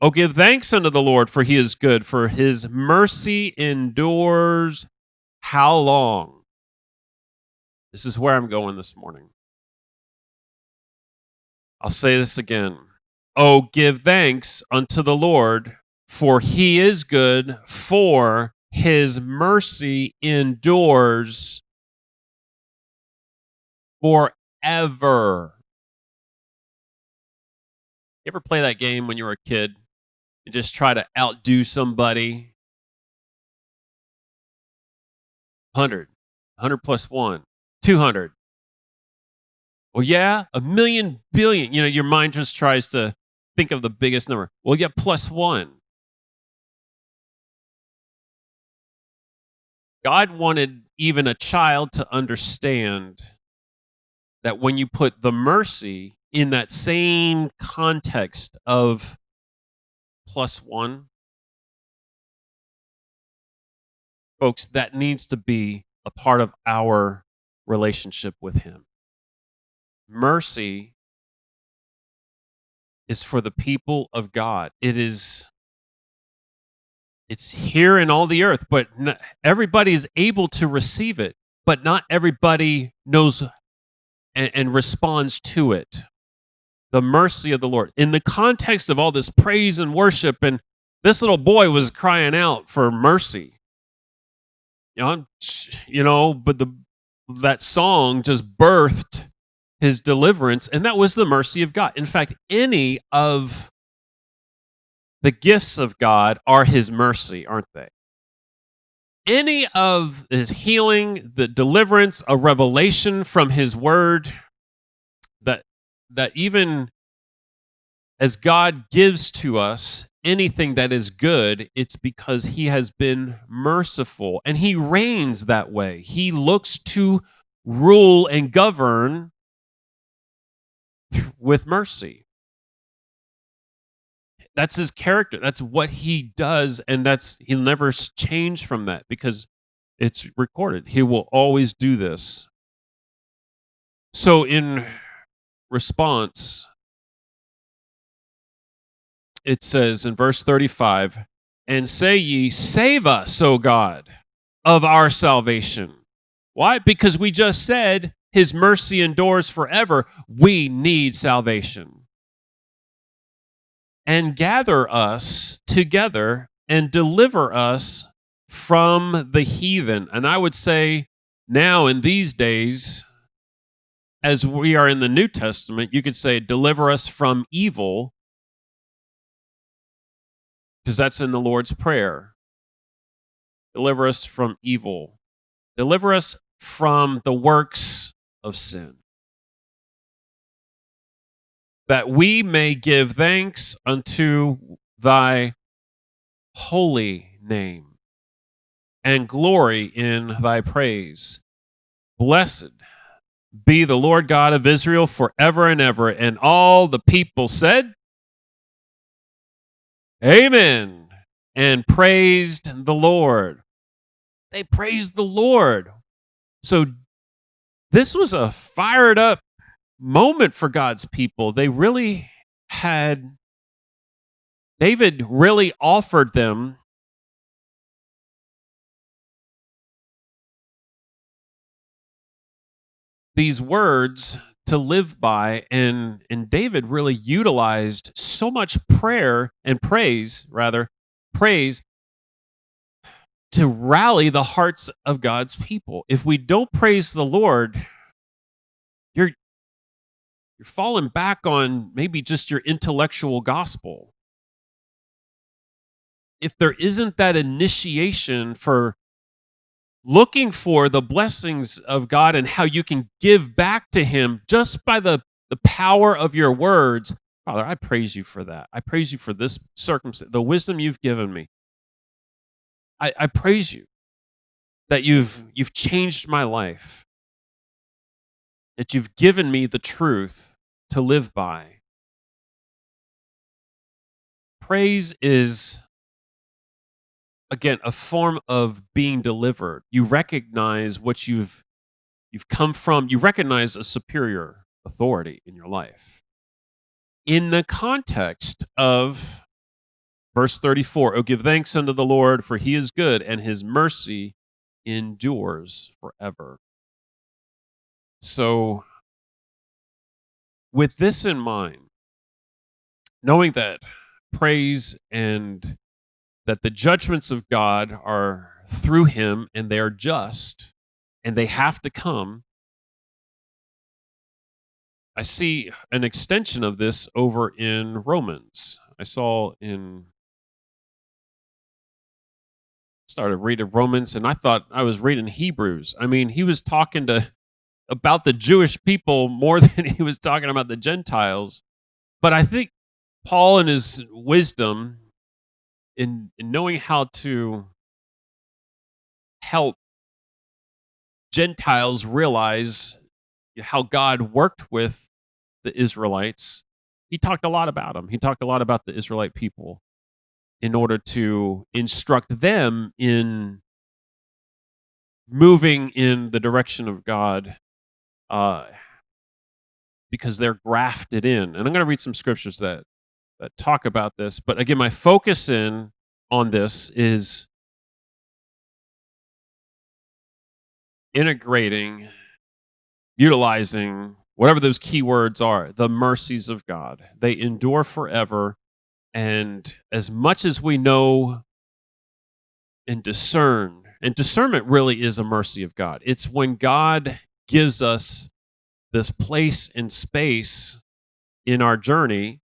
Oh, give thanks unto the Lord, for he is good, for his mercy endures how long? This is where I'm going this morning. I'll say this again. Oh, give thanks unto the Lord, for he is good, for his mercy endures forever. You ever play that game when you were a kid and just try to outdo somebody? 100 plus 1, 200. Well, yeah, a million billion. Your mind just tries to think of the biggest number. Well, yeah, plus 1. God wanted even a child to understand that when you put the mercy in that same context of plus 1, folks, that needs to be a part of our relationship with him. Mercy is for the people of God. It's here in all the earth, but everybody is able to receive it, but not everybody knows and responds to it. The mercy of the Lord. In the context of all this praise and worship, and this little boy was crying out for mercy. But that song just birthed his deliverance, and that was the mercy of God. In fact, any of the gifts of God are his mercy, aren't they? Any of his healing, the deliverance, a revelation from his word, that even as God gives to us anything that is good, it's because he has been merciful, and he reigns that way. He looks to rule and govern with mercy. That's his character. That's what he does, and he'll never change from that because it's recorded. He will always do this. So in response, it says in verse 35, and say ye, save us, O God, of our salvation. Why? Because we just said his mercy endures forever. We need salvation. And gather us together and deliver us from the heathen. And I would say now in these days, as we are in the New Testament, you could say deliver us from evil, because that's in the Lord's Prayer. Deliver us from evil. Deliver us from the works of sin, that we may give thanks unto thy holy name and glory in thy praise. Blessed be the Lord God of Israel forever and ever. And all the people said, Amen, and praised the Lord. They praised the Lord. So this was a fired up moment for God's people. David really offered them these words to live by, and David really utilized so much prayer and praise to rally the hearts of God's people. If we don't praise the Lord, you're falling back on maybe just your intellectual gospel. If there isn't that initiation for looking for the blessings of God and how you can give back to him just by the power of your words, Father, I praise you for that. I praise you for this circumstance, the wisdom you've given me. I praise you that you've changed my life, that you've given me the truth to live by. Praise is, again, a form of being delivered. You recognize what you've come from. You recognize a superior authority in your life. In the context of Verse 34, "Oh, give thanks unto the Lord, for he is good, and his mercy endures forever." So, with this in mind, knowing that praise and that the judgments of God are through him and they are just and they have to come, I see an extension of this over in Romans. I saw in started reading Romans and I thought I was reading Hebrews. I mean, he was talking to about the Jewish people more than he was talking about the Gentiles. But I think Paul, in his wisdom, in knowing how to help Gentiles realize how God worked with the Israelites, he talked a lot about them. He talked a lot about the Israelite people in order to instruct them in moving in the direction of God, uh, because they're grafted in. And I'm going to read some scriptures that talk about this. But again, my focus in on this is integrating, utilizing whatever those key words are, the mercies of God. They endure forever. And as much as we know and discern, and discernment really is a mercy of God. It's when God gives us this place and space in our journey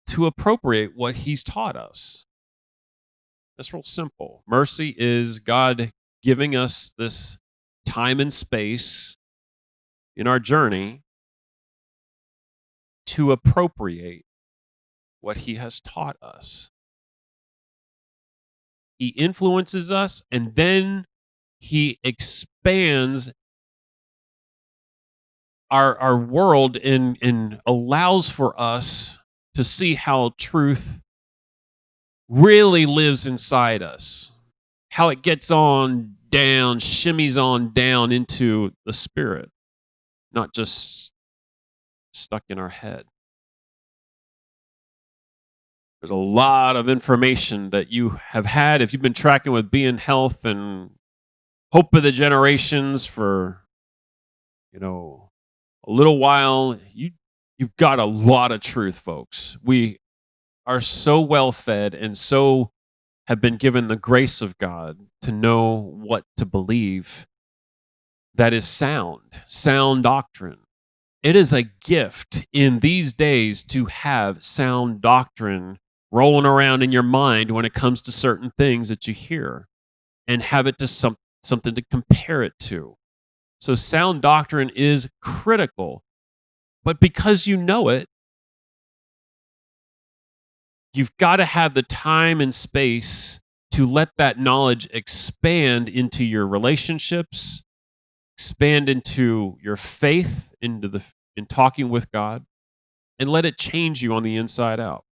to appropriate what he's taught us. That's real simple. Mercy is God giving us this time and space in our journey to appropriate what he has taught us. He influences us and then he expands our world and allows for us to see how truth really lives inside us, how it gets on down, shimmies on down into the spirit, not just stuck in our head. There's a lot of information that you have had if you've been tracking with Being Health and Hope of the Generations for, a little while. You've got a lot of truth, folks. We are so well fed and so have been given the grace of God to know what to believe that is sound doctrine. It is a gift in these days to have sound doctrine rolling around in your mind when it comes to certain things that you hear and have it to something to compare it to. So sound doctrine is critical. But because you know it, you've got to have the time and space to let that knowledge expand into your relationships, expand into your faith, in talking with God, and let it change you on the inside out.